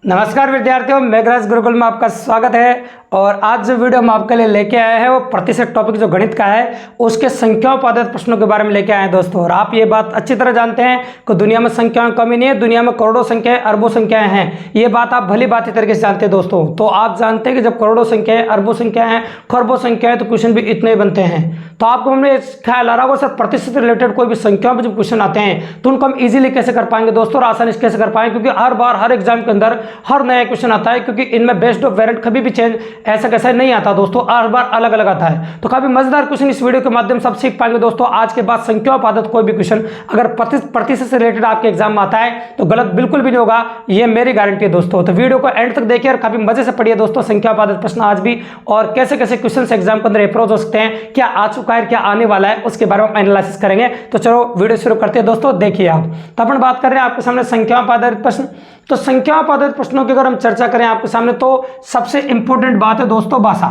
नमस्कार विद्यार्थियों, मेघराज गुरुकुल में आपका स्वागत है। और आज जो वीडियो हम आपके लिए लेके आए हैं वो प्रतिशत टॉपिक जो गणित का है उसके संख्याओं पादक प्रश्नों के बारे में लेके आए हैं दोस्तों। और आप ये बात अच्छी तरह जानते हैं कि दुनिया में संख्याओं की कमी नहीं है, दुनिया में करोड़ों संख्याएं अरबों संख्याएं हैं। ये बात आप भली बात तरीके से जानते हैं दोस्तों। तो आप जानते हैं कि जब करोड़ों संख्याएं, अरबों संख्याएं हैं, खरबों संख्याएं, तो क्वेश्चन भी इतने ही बनते हैं। तो आपको हमने ख्याल आ रहा होगा सर प्रतिशत से रिलेटेड कोई भी संख्याओं पर जब क्वेश्चन आते हैं तो उनको हम इजीली कैसे कर पाएंगे दोस्तों, और आसानी से कैसे कर पाएंगे, क्योंकि हर बार हर एग्जाम के अंदर हर नया क्वेश्चन आता है, क्योंकि इनमें बेस्ट ऑफ वेरिएंट कभी भी चेंज ऐसा कैसा नहीं आता दोस्तों, हर बार अलग अलग आता है। तो काफी मजेदार क्वेश्चन इस वीडियो के माध्यम से आप सीख पाएंगे दोस्तों। आज के बाद संख्या पादक कोई भी क्वेश्चन अगर प्रतिशत से रिलेटेड आपके एग्जाम में आता है तो गलत बिल्कुल भी नहीं होगा, ये मेरी गारंटी है दोस्तों। तो वीडियो को एंड तक देखिए और काफी मजे से पढ़िए दोस्तों संख्या पादक प्रश्न आज भी, और कैसे कैसे क्वेश्चन एग्जाम के अंदर अप्रोच हो सकते हैं, क्या आ चुका है, क्या आने वाला है, उसके बारे में एनालिसिस करेंगे। तो चलो वीडियो शुरू करते हैं दोस्तों। देखिए आप, तो अपन बात कर रहे हैं आपके सामने संख्या पादक प्रश्न। तो संख्या पादक प्रश्नों की अगर हम चर्चा करें आपके सामने तो सबसे इंपॉर्टेंट बात है दोस्तों भाषा,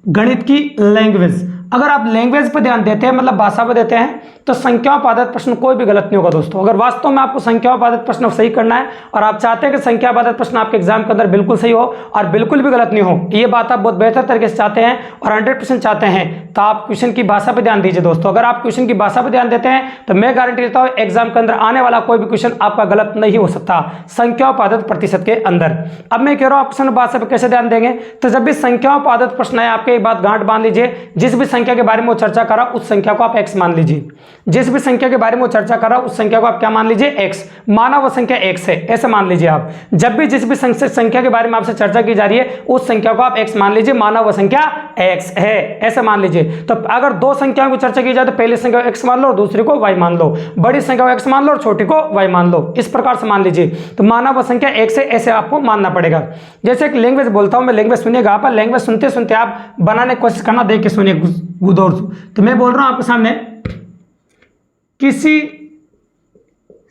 गणित की लैंग्वेज। अगर आप लैंग्वेज पर ध्यान देते हैं, मतलब भाषा पर देते हैं, तो संख्या पादक प्रश्न कोई भी गलत नहीं होगा दोस्तों। अगर वास्तव में आपको संख्या पादक प्रश्न सही करना है और आप चाहते हैं कि संख्या पादक प्रश्न आपके एग्जाम के अंदर बिल्कुल सही हो और बिल्कुल भी गलत नहीं हो, ये बात आप बहुत बेहतर तरीके से चाहते हैं और 100% चाहते हैं, तो आप क्वेश्चन की भाषा पर ध्यान दीजिए दोस्तों। अगर आप क्वेश्चन की भाषा पर ध्यान देते हैं तो मैं गारंटी देता हूं एग्जाम के अंदर आने वाला कोई भी क्वेश्चन आपका गलत नहीं हो सकता संख्या पादक प्रतिशत के अंदर। अब मैं कह रहा हूं आप क्वेश्चन भाषा पर कैसे ध्यान देंगे, तो जब भी संख्या पादक प्रश्न है आपके एक बात गांठ बांध लीजिए, जिस भी संख्या के बारे में वो चर्चा करा उस संख्या को आप x मान लीजिए। जिस भी संख्या के बारे में वो चर्चा करा उस संख्या को आप क्या मान लीजिए, x। माना वो संख्या x है, ऐसे मान लीजिए आप। जब भी जिस भी संख्या के बारे में आपसे चर्चा की जा रही है उस संख्या को आप x मान लीजिए, माना वो संख्या x है, ऐसे मान लीजिए। तो अगर दो संख्याओं की चर्चा की जाए तो पहली संख्या को x मान लो और दूसरी को y मान लो, बड़ी संख्या को x मान लो और छोटी को y मान लो, इस प्रकार से मान लीजिए। तो माना वो संख्या x है, ऐसे आपको मानना पड़ेगा। जैसे एक लैंग्वेज बोलता हूं मैं, लैंग्वेज सुनिएगा आप, लैंग्वेज सुनते सुनते आप बनाने की कोशिश करना, देख के सुनिए गुदौर। तो मैं बोल रहा हूं आपके सामने किसी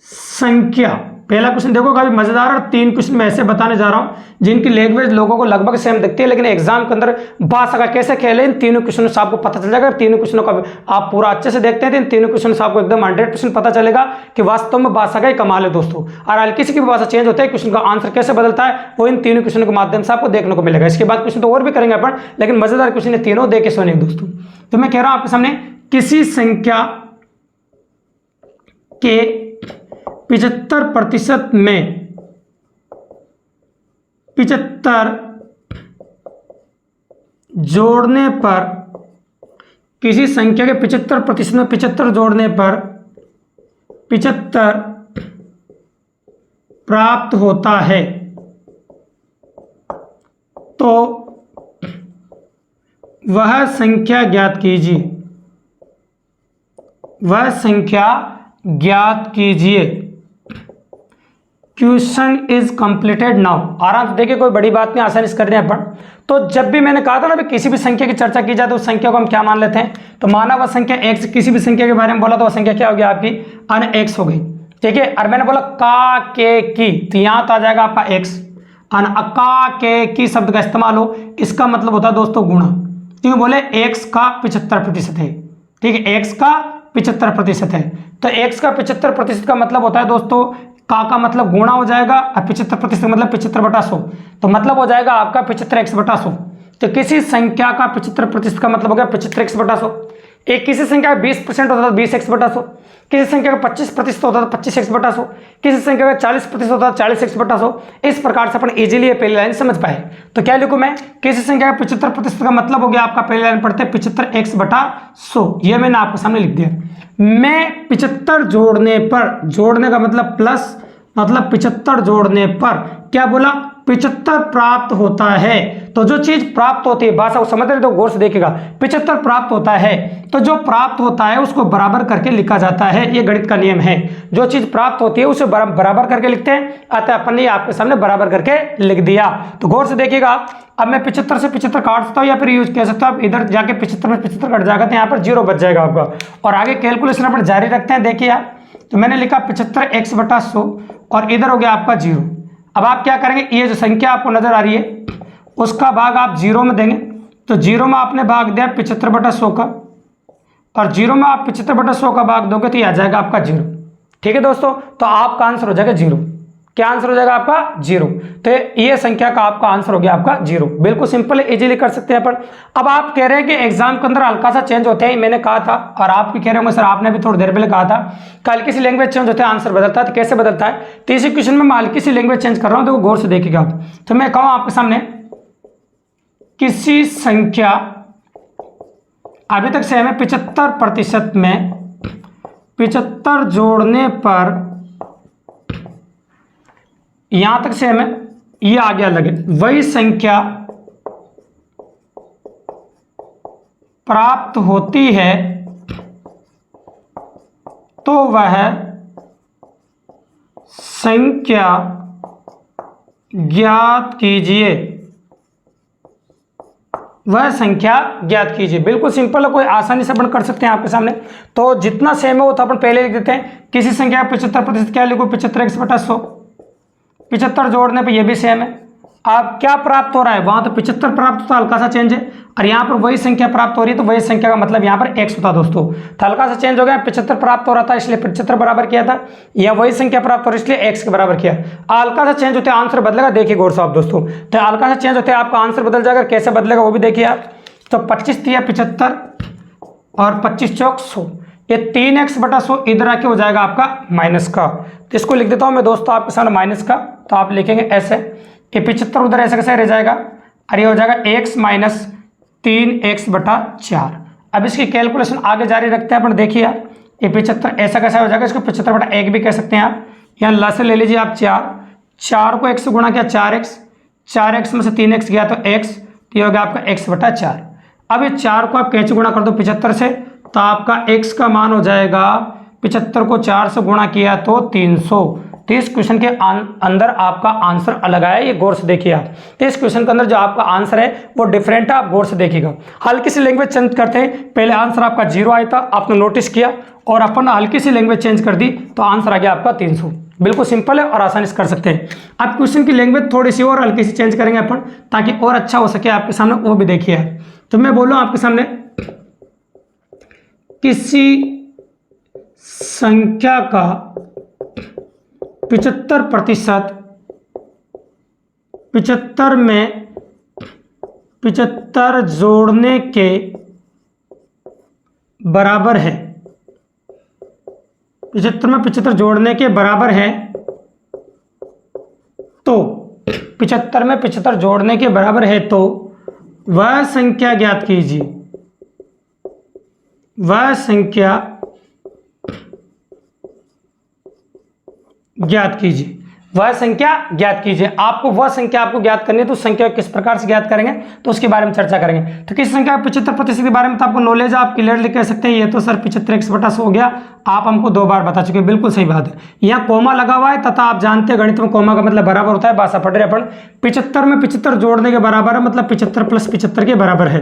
संख्या, पहला क्वेश्चन देखो काफी मजेदार, और 3 क्वेश्चन मैं ऐसे बताने जा रहा हूं जिनकी लैंग्वेज लोगों को लगभग सेम दिखती है, लेकिन एग्जाम के अंदर भाषा का कैसे खेल है इन तीनों क्वेश्चनों से आपको पता चल जाएगा। तीनों क्वेश्चनों का आप पूरा अच्छे से देखते हैं तो इन तीनों क्वेश्चनों से आपको एकदम 100% पता चलेगा कि वास्तव में भाषा का ही कमाल है दोस्तों। और हल्की सी भी भाषा चेंज होता है, क्वेश्चन का आंसर कैसे बदलता है वो इन तीनों क्वेश्चनों के माध्यम से आपको देखने को मिलेगा। इसके बाद क्वेश्चन तो और भी करेंगे अपन, लेकिन मजेदार क्वेश्चन तीनों देख के सुनिए दोस्तों। तो मैं कह रहा हूं आपके सामने किसी संख्या के 75% में 75 जोड़ने पर, किसी संख्या के 75% में 75 जोड़ने पर 75 प्राप्त होता है, तो वह संख्या ज्ञात कीजिए। वह संख्या ज्ञात कीजिए। Question is completed now. आराम से देखिए, कोई बड़ी बात नहीं, आसानी से कर रहे हैं अपन। तो जब भी मैंने कहा था ना किसी भी संख्या की चर्चा की जाए तो उस संख्या को हम क्या मान लेते हैं, तो माना वह संख्या x, किसी भी संख्या के बारे में बोला तो वह संख्या क्या होगी आपकी अन x हो गई, ठीक है। और मैंने बोला का के की, तो यहां तो आ जाएगा आपका x। अन का के की शब्द का इस्तेमाल हो, इसका मतलब होता है दोस्तों गुणा, क्योंकि बोले x का 75% है, ठीक है, x का 75% है। तो x का 75% का मतलब होता है दोस्तों का मतलब गुणा हो जाएगा और 75% मतलब 75/100, तो मतलब हो जाएगा आपका 75x/100। तो किसी संख्या का 75% का मतलब हो गया 75x/100। एक किसी संख्या का 20% होता है 20x/100, किसी संख्या का 25% होता है 25x/100, किसी संख्या का 40% होता है 40x/100। इस प्रकार से अपन इजीली ये पहली लाइन समझ पाए। तो क्या लिखूं मैं, किसी संख्या का 75% का मतलब हो गया आपका, पहली लाइन पढ़ते हैं 75x/100, ये मैंने आपके सामने लिख दिया। मैं 75 जोड़ने पर, जोड़ने का मतलब प्लस, मतलब 75 जोड़ने पर क्या बोला 75 प्राप्त होता है। तो जो चीज प्राप्त होती है, भाषा को समझ रहे तो गौर से देखिएगा, 75 प्राप्त होता है तो जो प्राप्त होता है उसको बराबर करके लिखा जाता है, ये गणित का नियम है। जो चीज प्राप्त होती है उसे बराबर करके लिखते हैं, अतः अपन ने आपके सामने बराबर करके लिख दिया। तो गौर से देखिएगा, अब मैं 75 से 75 काट सकता हूं या फिर यूज कह सकता हूं, इधर जाके 75 में 75 कट जाएगा तो यहाँ पर 0 बच जाएगा आपका। और आगे कैलकुलेशन अपन जारी रखते हैं। देखिए आप, तो मैंने लिखा 75x/100 और इधर हो गया आपका 0। अब आप क्या करेंगे, ये जो संख्या आपको नजर आ रही है उसका भाग आप 0 में देंगे, तो 0 में आपने भाग दिया 75/100 का, और 0 में आप 75/100 का भाग दोगे तो ये आ जाएगा आपका 0, ठीक है दोस्तों। तो आपका आंसर हो जाएगा 0, क्या आंसर हो जाएगा आपका 0। तो ये संख्या का आपका आंसर हो गया आपका 0। बिल्कुल सिंपल है, इजीली कर सकते हैं अपन। अब आप कह रहे हैं कि एग्जाम के अंदर हल्का सा चेंज होते हैं, मैंने कहा था और आप भी कह रहे होंगे सर आपने भी थोड़ी देर पहले कहा था कि हल्की सी लैंग्वेज चेंज होते हैं आंसर बदलता है। तो कैसे बदलता है? तो इसी क्वेश्चन में मैं हल्की सी लैंग्वेज चेंज कर रहा हूं, तो गौर से देखिएगा। तो मैं कहूं आपके सामने किसी संख्या अभी तक सेम है 75% में 75 जोड़ने पर यहां तक सेम है, ये आ गया लगे, वही संख्या प्राप्त होती है तो वह संख्या ज्ञात कीजिए। वह संख्या ज्ञात कीजिए। बिल्कुल सिंपल है, कोई आसानी से अपन कर सकते हैं आपके सामने। तो जितना सेम है वो तो अपन पहले लिख देते हैं। किसी संख्या 75% क्या लिखो? 75x/100। 75 जोड़ने पे ये भी सेम है। अब क्या प्राप्त हो रहा है? वहां तो 75 प्राप्त होता, हल्का सा चेंज है, और यहाँ पर वही संख्या प्राप्त हो रही है, तो वही संख्या का मतलब यहाँ पर x होता दोस्तों। तो हल्का सा चेंज हो गया, 75 प्राप्त हो रहा था इसलिए 75 बराबर किया था, या वही संख्या प्राप्त हो रही इसलिए x के बराबर किया। हल्का सा चेंज होते आंसर बदलेगा, देखिए गौर से आप दोस्तों। तो हल्का सा चेंज होते आपका आंसर बदल जाएगा, कैसे बदलेगा वो भी देखिए आप। तो 25 दिया 75 और 25 चौक 100, ये 3x/100 इधर आके हो जाएगा आपका माइनस का। तो इसको लिख देता हूं मैं दोस्तों आपके सामने माइनस का। तो आप लिखेंगे ऐसे, ये 75 उधर ऐसे कैसे रह जाएगा, और ये हो जाएगा x माइनस 3x/4। अब इसकी कैलकुलेशन आगे जारी रखते हैं अपन। देखिए ये 75 ऐसा कैसा हो जाएगा, इसको 75/1 भी कह सकते हैं आप। यहाँ ला से ले लीजिए आप 4 को x से गुणा किया 4x में से 3x गया तो x, तो ये हो गया आपका x/4। अब ये 4 को आप कैसे गुणा कर दो 75 से, तो आपका x का मान हो जाएगा 75 को 4 से गुणा किया तो 300। तो इस क्वेश्चन के अंदर आपका आंसर अलग आया, ये गौर से देखिए आप। तो इस क्वेश्चन के अंदर जो आपका आंसर है वो डिफरेंट है, आप गौर से देखिएगा। हल्की सी लैंग्वेज चेंज करते हैं, पहले आंसर आपका 0 आया था, आपने नोटिस किया, और अपन हल्की सी लैंग्वेज चेंज कर दी तो आंसर आ गया आपका 300। बिल्कुल सिंपल है और आसानी से कर सकते हैं। अब क्वेश्चन की लैंग्वेज थोड़ी सी और हल्की सी चेंज करेंगे अपन, ताकि और अच्छा हो सके आपके सामने, वो भी देखिए। तो मैं बोल रहा हूं आपके सामने किसी संख्या का 75% 75 में 75 जोड़ने के बराबर है। 75 में 75 जोड़ने के बराबर है, तो 75 में 75 जोड़ने के बराबर है तो वह संख्या ज्ञात कीजिए। वह संख्या ज्ञात कीजिए। वह संख्या ज्ञात कीजिए। आपको वह संख्या आपको ज्ञात करनी है, तो संख्या किस प्रकार से ज्ञात करेंगे तो उसके बारे में चर्चा करेंगे। तो किस संख्या 75% के बारे में तो आपको नॉलेज, आप क्लियरली कह सकते हैं ये तो सर 75x/100 हो गया, आप हमको 2 बार बता चुके हैं। बिल्कुल सही बात है। यहाँ कोमा लगा हुआ है, तथा आप जानते हैं गणित में कोमा का मतलब बराबर होता है, भाषा पढ़ रहे अपन। 75 में 75 जोड़ने के बराबर है, मतलब 75 + 75 के बराबर है।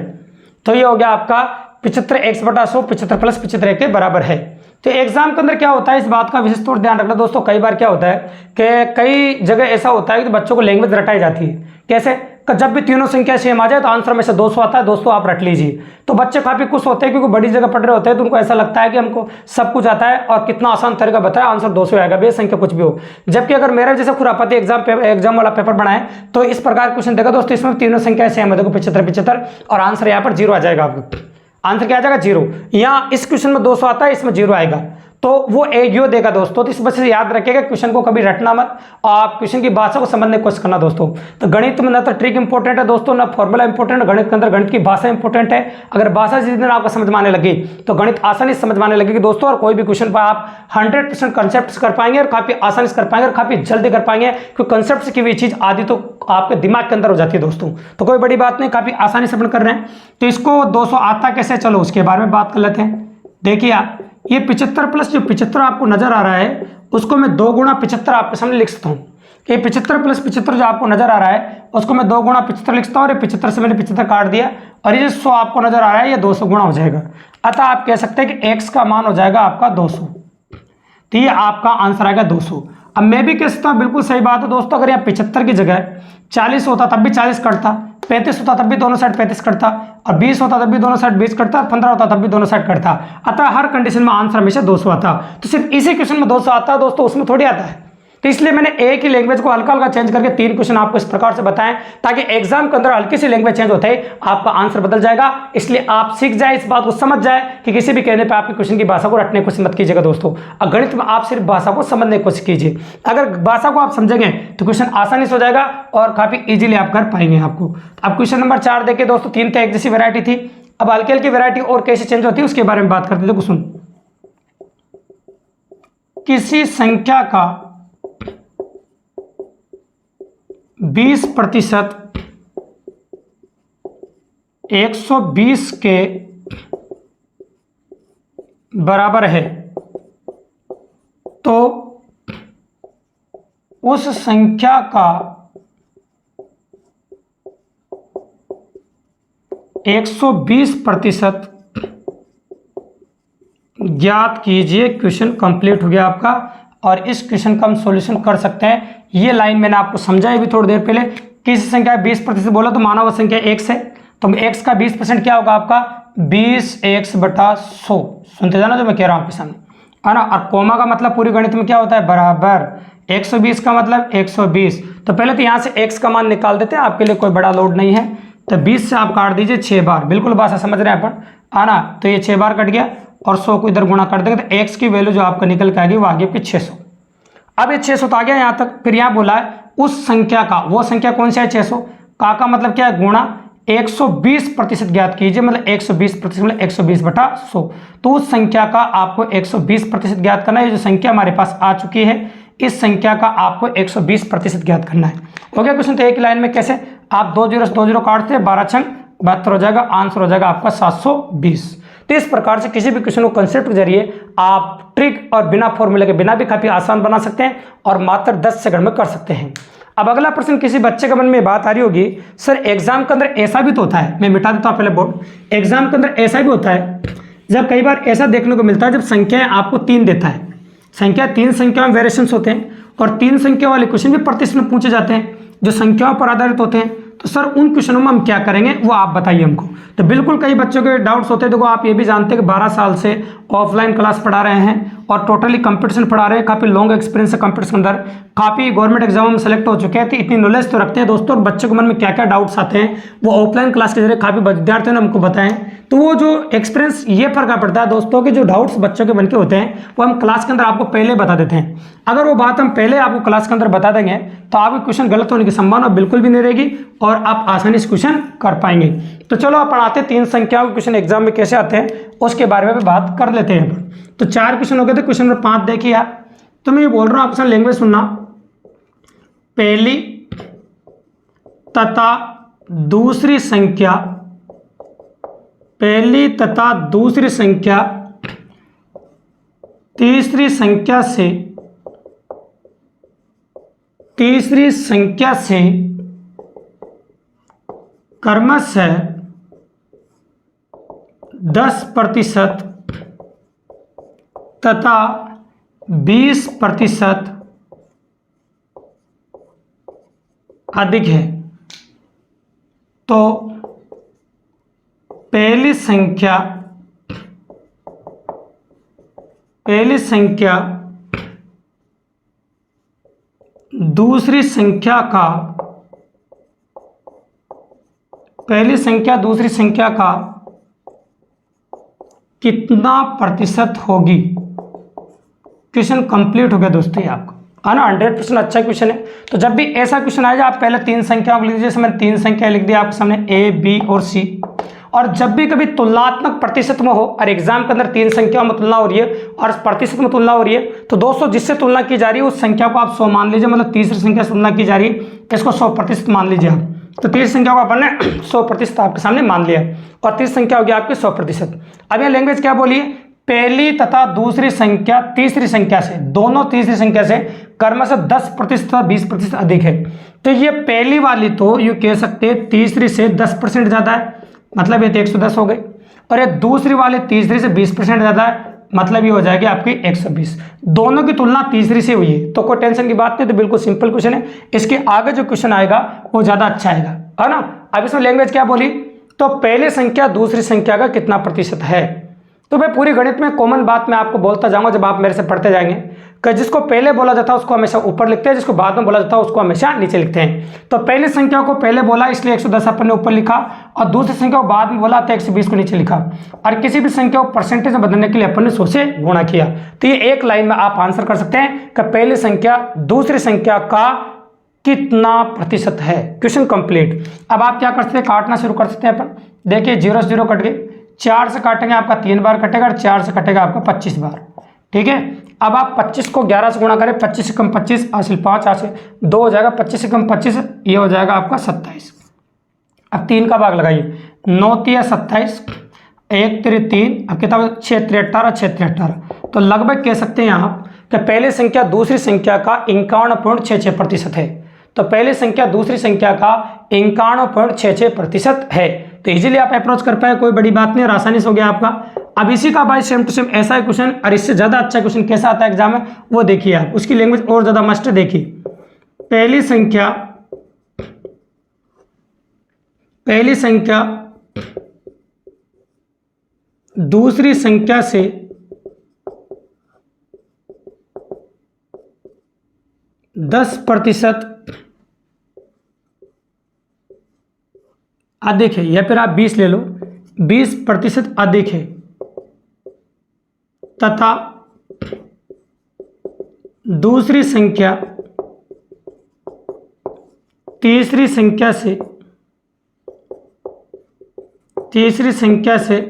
तो ये हो गया आपका 75x/100 75 + 75 के बराबर है। तो एग्जाम के अंदर क्या होता है, इस बात का विशेष तौर ध्यान रखना दोस्तों। कई बार क्या होता है कि कई जगह ऐसा होता है कि बच्चों को लैंग्वेज रटाई जाती है। कैसे? जब भी तीनों संख्या सेम आ जाए तो आंसर में से 200 आता है, दोस्तों आप रट लीजिए। तो बच्चे काफी खुश होते हैं, क्योंकि बड़ी जगह पढ़ रहे होते हैं, तो उनको ऐसा लगता है कि हमको सब कुछ आता है और कितना आसान तरीका बताया, आंसर 200 आएगा, बेसंख्या कुछ भी हो। जबकि अगर मेरा जैसे खुरापाती एग्जाम वाला पेपर बनाए तो इस प्रकार क्वेश्चन देखा दोस्तों, इसमें तीनों संख्या सेम है, देखो 75 और आंसर यहाँ पर 0 आ जाएगा आपको। आंसर क्या आ जाएगा? 0। यहाँ इस क्वेश्चन में 200 आता है, इसमें 0 आएगा, तो वो एगियो देगा दोस्तों। तो इस वजह से याद रखिएगा, क्वेश्चन को कभी रटना मत, और आप क्वेश्चन की भाषा को समझने की कोशिश करना दोस्तों। तो गणित में ना तो ट्रिक इंपॉर्टेंट है दोस्तों, ना फॉर्मूला इंपॉर्टेंट है। गणित के अंदर गणित की भाषा इंपॉर्टेंट है। अगर भाषा जिस दिन आपको समझ में आने लगी तो गणित आसानी से समझ में आने लगेगी दोस्तों, और कोई भी क्वेश्चन पर आप 100% कंसेप्ट कर पाएंगे, और काफी आसानी से कर पाएंगे, और काफी जल्दी कर पाएंगे, क्योंकि कंसेप्ट की भी चीज आदि तो आपके दिमाग के अंदर हो जाती है दोस्तों। तो कोई बड़ी बात नहीं, काफी आसानी से अपन कर रहे हैं। तो इसको 200 आता कैसे, चलो उसके बारे में बात कर लेते हैं। देखिए आप, ये 75 प्लस जो 75 आपको नजर आ रहा है, उसको मैं 2 गुणा 75 आपके सामने लिख सकता हूँ। ये 75 प्लस 75 जो आपको नजर आ रहा है, उसको मैं 2 गुणा 75 लिखता हूँ, और ये 75 से मैंने 75 काट दिया, और ये जो 100 आपको नजर आ रहा है ये 200 गुणा हो जाएगा। अतः आप कह सकते हैं कि x का मान हो जाएगा आपका 200। तो ये आपका आंसर आएगा 200। अब मैं भी कह सकता हूँ, बिल्कुल सही बात है दोस्तों, अगर यहाँ 75 की जगह 40 होता तब भी 40 कटता, 35 होता तब भी दोनों साइड 35 कटता, और 20 होता तब भी दोनों साइड 20 कटता, 15 होता तब भी दोनों साइड कटता। अतः हर कंडीशन में आंसर हमेशा 200 आता। तो सिर्फ इसी क्वेश्चन में 200 आता है दोस्तों, उसमें थोड़ी आता है। तो इसलिए मैंने एक ही लैंग्वेज को हल्का हल्का चेंज करके 3 क्वेश्चन आपको इस प्रकार से बताएं, ताकि एग्जाम के अंदर हल्की सी लैंग्वेज चेंज होते ही आपका आंसर बदल जाएगा। इसलिए आप सीख जाए, इस बात को समझ जाए कि किसी भी कहने पर आपके क्वेश्चन की भाषा को रटने की कोशिश मत कीजिएगा दोस्तों। गणित में आप सिर्फ भाषा को समझने की कोशिश कीजिए। अगर भाषा को आप समझेंगे तो क्वेश्चन आसानी से हो जाएगा और काफी इजीली आप कर पाएंगे आपको। अब क्वेश्चन नंबर 4 देखिए दोस्तों, 3 तो एक जैसी वैरायटी थी, अब हल्की हल्की वैरायटी और कैसे चेंज होती है उसके बारे में बात करते हैं। देखो सुन, किसी संख्या का 20% 120 के बराबर है तो उस संख्या का 120% ज्ञात कीजिए। क्वेश्चन कंप्लीट हो गया आपका और इस क्वेश्चन का हम सॉल्यूशन कर सकते हैं। ये लाइन मैंने आपको समझाई भी थोड़ी देर पहले। किसी संख्या 20% बोला तो माना वो संख्या x है, तो x का 20% क्या होगा आपका 20x/100। सुनते जाना जो मैं कह रहा हूं आपके सामने, है ना। और कोमा का मतलब पूरी गणित में क्या होता है, बराबर। 120 का मतलब 120। तो पहले तो यहां से x का मान निकाल देते हैं, आपके लिए कोई बड़ा लोड नहीं है। तो 20 से आप काट दीजिए 6 बार, बिल्कुल भाषा समझ रहे हैं अपन, है ना। तो ये 6 बार कट गया और 100 को इधर गुणा कर देंगे तो x की वैल्यू जो आपका निकल के आएगी वो आ गई आपकी 600। अब ये 600 तो आ गया यहाँ तक। फिर यहाँ बोला है उस संख्या का, वो संख्या कौन सी है 600 का मतलब क्या है गुणा 120% ज्ञात कीजिए, मतलब 120% मतलब 120/100। तो उस संख्या का आपको 120% ज्ञात करना है। ये जो संख्या हमारे पास आ चुकी है, इस संख्या का आपको 120% ज्ञात करना है। हो गया क्वेश्चन। तो एक लाइन में कैसे आप 2 0 से 2 0 काटते हैं, 12 छंग 72 हो जाएगा, आंसर हो जाएगा आपका 720। तो इस प्रकार से किसी भी क्वेश्चन को कंसेप्ट के जरिए आप ट्रिक और बिना फॉर्मूले के बिना भी काफी आसान बना सकते हैं और मात्र 10 सेकंड में कर सकते हैं। अब अगला प्रश्न, किसी बच्चे के मन में बात आ रही होगी, सर एग्जाम के अंदर ऐसा भी तो होता है, मैं मिटा देता हूं पहले बोर्ड। एग्जाम के अंदर ऐसा भी होता है, जब कई बार ऐसा देखने को मिलता है, जब संख्याएं आपको 3 देता है, संख्या 3 संख्या में वेरिएशंस होते हैं और 3 संख्या वाले क्वेश्चन भी प्रतिशत में पूछे जाते हैं जो संख्याओं पर आधारित होते हैं। तो सर उन क्वेश्चनों में हम क्या करेंगे वो आप बताइए हमको। तो बिल्कुल कई बच्चों के डाउट्स होते हैं। देखो आप ये भी जानते हैं कि 12 साल से ऑफलाइन क्लास पढ़ा रहे हैं और टोटली कंपटीशन पढ़ा रहे हैं, काफ़ी लॉन्ग एक्सपीरियंस है कंपटीशन अंदर, काफ़ी गवर्नमेंट एग्जाम में सेलेक्ट हो चुके हैं। तो इतनी नॉलेज तो रखते हैं दोस्तों, और बच्चों के मन में क्या क्या डाउट्स आते हैं वो ऑफलाइन क्लास के जरिए काफ़ी विद्यार्थियों ने हमको बताएं। तो वो जो एक्सपीरियंस ये फर्क पड़ता है दोस्तों कि जो डाउट्स बच्चों के मन के होते हैं वो हम क्लास के अंदर आपको पहले बता देते हैं। अगर वो बात हम पहले आपको क्लास के अंदर बता देंगे तो आपके क्वेश्चन गलत होने की संभावना बिल्कुल भी नहीं रहेगी और आप आसानी से क्वेश्चन कर पाएंगे। तो चलो आप पढ़ाते 3 संख्याओं के क्वेश्चन एग्जाम में कैसे आते हैं उसके बारे में भी बात कर लेते हैं। तो 4 क्वेश्चन हो गए थे। क्वेश्चन नंबर 5 देखिए आप, तो मैं ये बोल रहा हूँ आपसे लैंग्वेज सुनना। पहली तथा दूसरी संख्या, पहली तथा दूसरी संख्या तीसरी संख्या से क्रमशः 10% तथा 20% अधिक है। तो पहली संख्या दूसरी संख्या का, पहली संख्या दूसरी संख्या का कितना प्रतिशत होगी। क्वेश्चन कंप्लीट हो गया दोस्तों, ये आपका है ना 100% अच्छा क्वेश्चन है। तो जब भी ऐसा क्वेश्चन आएगा आप पहले 3 संख्याओं को लिख दीजिए। जैसे मैंने 3 संख्या लिख दिया आपके सामने A, B और C। और जब भी कभी तुलनात्मक प्रतिशत में हो और एग्जाम के अंदर 3 संख्याओं में तुलना हो रही है और प्रतिशत में तुलना हो रही है, तो दोस्तों जिससे तुलना की जा रही है उस संख्या को आप 100 मान लीजिए, मतलब तीसरी संख्या से तुलना की जा रही है इसको 100% मान लीजिए आप। तो तीसरी संख्या को अपन ने 100% आपके सामने मान लिया और तीसरी संख्या होगी आपकी 100%। अब यह लैंग्वेज क्या बोली है, पहली तथा दूसरी संख्या तीसरी संख्या से, दोनों तीसरी संख्या से क्रमशः 10% तथा 20% अधिक है। तो ये पहली वाली तो यूँ कह सकते हैं तीसरी से 10% ज़्यादा है, मतलब ये तो 110 हो गई। और ये दूसरी वाली तीसरी से 20% ज़्यादा है, मतलब ये हो जाएगी आपकी 120। दोनों की तुलना तीसरी से हुई है, तो कोई टेंशन की बात नहीं। तो बिल्कुल सिंपल क्वेश्चन है। इसके आगे जो क्वेश्चन आएगा वो ज़्यादा अच्छा आएगा, है ना। अब इसमें लैंग्वेज क्या बोली, तो पहली संख्या दूसरी संख्या का कितना प्रतिशत है। तो मैं पूरी गणित में कॉमन बात मैं आपको बोलता जाऊंगा जब आप मेरे से पढ़ते जाएंगे। कि जिसको पहले बोला जाता है उसको हमेशा ऊपर लिखते हैं, जिसको बाद में बोला जाता है उसको हमेशा नीचे लिखते हैं। तो पहली संख्या को पहले बोला इसलिए 110 अपन ने ऊपर लिखा, और दूसरी संख्या को बाद में बोला तो 120 को नीचे लिखा, और किसी भी संख्या को परसेंटेज में बदलने के लिए अपन ने 100 से गुणा किया। तो ये एक लाइन में आप आंसर कर सकते हैं कि पहली संख्या दूसरी संख्या का कितना प्रतिशत है। Question complete. अब आप क्या कर सकते हैं, काटना शुरू कर सकते हैं अपन। देखिए 0 से 0 कट गए, 4 से काटेंगे आपका 3 बार कटेगा, और 4 से कटेगा आपका 25 बार। ठीक है, अब आप 25 को 11 से गुणा करें, 25 से कम 25 हासिल 5 हासिल 2 हो जाएगा, 25 से कम 25 ये हो जाएगा आपका 27। अब 3 का भाग लगाइए, 9 3 27, 1 3 3, अब कितना 6 3 18, 6 3 18। तो लगभग कह सकते हैं आप कि पहली संख्या दूसरी संख्या का 51.66% है। तो पहली संख्या दूसरी संख्या का 51.66% है। तो इजीली आप अप्रोच कर पाए, कोई बड़ी बात नहीं और आसानी से हो गया आपका। अब इसी का भाई सेम टू सेम ऐसा है क्वेश्चन, और इससे ज़्यादा अच्छा क्वेश्चन कैसा आता है एग्जाम में वो देखिए आप, उसकी लैंग्वेज और ज़्यादा मस्त देखिए। पहली संख्या दूसरी संख्या से 10% अधिक है, या फिर आप 20 ले लो, 20% अधिक है, तथा दूसरी संख्या तीसरी संख्या से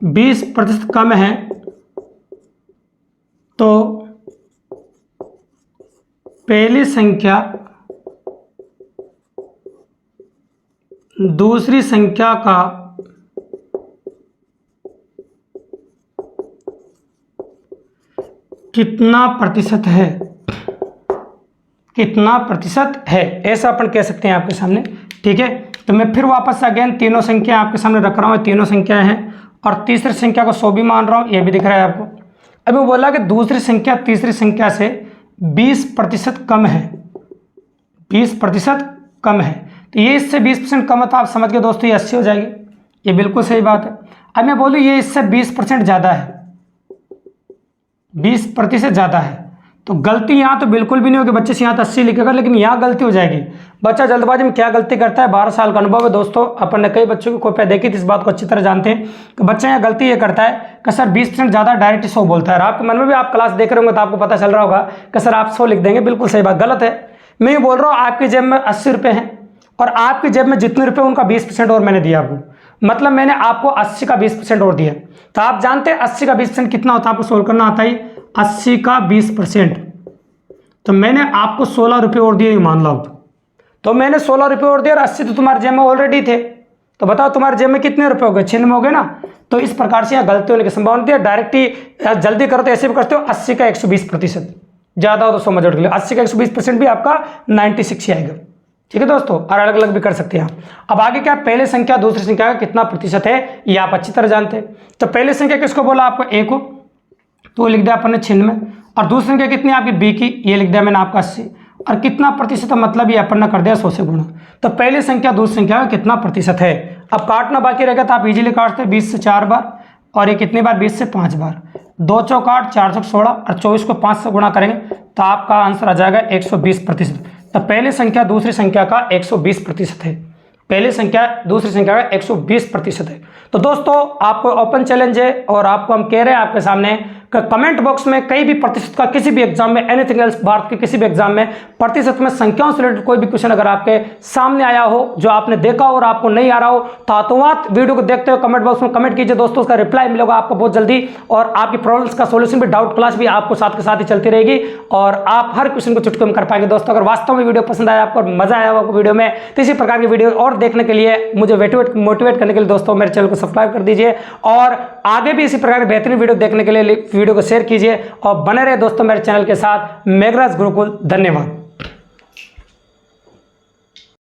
20% कम है, तो पहली संख्या दूसरी संख्या का कितना प्रतिशत है, कितना प्रतिशत है, ऐसा अपन कह सकते हैं आपके सामने। ठीक है, तो मैं फिर वापस अगेन तीनों संख्या आपके सामने रख रहा हूँ, तीनों संख्या हैं, और तीसरी संख्या को 100 भी मान रहा हूँ, ये भी दिख रहा है आपको। अभी बोला कि दूसरी संख्या तीसरी संख्या से 20% कम है, 20% कम है, तो ये इससे 20% कम है, तो आप समझ के दोस्तों ये 80 हो जाएगी। ये बिल्कुल सही बात है। अब मैं बोलूँ ये इससे 20% ज़्यादा है, 20% ज़्यादा है, तो गलती यहाँ तो बिल्कुल भी नहीं होगी, बच्चे से यहाँ तो 80 लिखेगा, लेकिन यहाँ गलती हो जाएगी। बच्चा जल्दबाजी में क्या गलती करता है, 12 साल का अनुभव है दोस्तों, अपन ने कई बच्चों की कॉपियाँ देखी थी, इस बात को अच्छी तरह जानते हैं कि बच्चा यहाँ गलती ये करता है कि सर 20% ज़्यादा डायरेक्ट 100 बोलता है। और आपके मन में भी आप क्लास देख रहे होंगे तो आपको पता चल रहा होगा कि सर आप 100 लिख देंगे, बिल्कुल सही बात, गलत है। मैं ये बोल रहा हूँ आपकी जेब में 80 रुपये हैं, और आपकी जेब में जितने रुपये उनका 20% और मैंने दिया आपको, मतलब मैंने आपको 80 का 20% और दिया। तो आप जानते हैं 80 का 20% कितना होता है, आपको सोल्व करना आता है। 80 का 20%, तो मैंने आपको 16 रुपये और दिए, मान लो। तो मैंने 16 रुपये और दिया, और 80 तो तुम्हारे जेब में ऑलरेडी थे, तो बताओ तुम्हारे जेब में कितने रुपये हो गए, 96 हो गए ना। तो इस प्रकार से यहाँ गलती होने की संभावना होती है। डायरेक्ट ही जल्दी करो तो ऐसे भी करते हो, 80 का 120%, ज़्यादा हो तो 100 में जोड़ के लिए 80 का 120% भी आपका 96 ही आएगा। ठीक है दोस्तों, और अलग अलग भी कर सकते हैं आप। अब आगे क्या, पहले संख्या दूसरी संख्या का कितना प्रतिशत है, ये आप अच्छी तरह जानते हैं। तो पहले संख्या किसको बोला आपको, ए को, तो लिख दिया अपन ने 96, और दूसरी संख्या कितनी आपकी बी की, ये लिख दिया मैंने आपका 80, और कितना प्रतिशत मतलब ये अपन ने कर दिया 100 से गुणा। तो पहली संख्या दूसरी संख्या का कितना प्रतिशत है। अब काटना बाकी रहेगा तो आप इजीली काटते हैं, 20 से 4 बार, और ये कितनी बार, 20 से 5 बार, 2 चौक 8, 4 चौक 16, और 24 को 5 से गुणा करेंगे तो आपका आंसर आ जाएगा 120%। तो पहली संख्या दूसरी संख्या का 120% है, पहली संख्या दूसरी संख्या का 120% है। तो दोस्तों आपको ओपन चैलेंज है, और आपको हम कह रहे हैं आपके सामने कि कमेंट बॉक्स में कई भी प्रतिशत का किसी भी एग्जाम में, एनीथिंग एल्स, भारत के किसी भी एग्जाम में प्रतिशत में संख्याओं से रिलेटेड कोई भी क्वेश्चन अगर आपके सामने आया हो, जो आपने देखा हो और आपको नहीं आ रहा हो, तो हाथों-हाथ वीडियो को देखते हुए कमेंट बॉक्स में कमेंट कीजिए दोस्तों, उसका रिप्लाई मिलेगा आपको बहुत जल्दी, और आपकी प्रॉब्लम्स का सोल्यूशन भी, डाउट क्लास भी आपको साथ के साथ ही चलती रहेगी, और आप हर क्वेश्चन को चुटकी में कर पाएंगे दोस्तों। अगर वास्तव में वीडियो पसंद आया आपको, मजा आया आपको वीडियो में, तो इसी प्रकार की वीडियो और देखने के लिए, मुझे मोटिवेट करने के लिए दोस्तों मेरे चैनल को सब्सक्राइब कर दीजिए, और आगे भी इसी प्रकार की बेहतरीन वीडियो देखने के लिए वीडियो को शेयर कीजिए, और बने रहे दोस्तों मेरे चैनल के साथ। मेघराज गुरुकुल, धन्यवाद।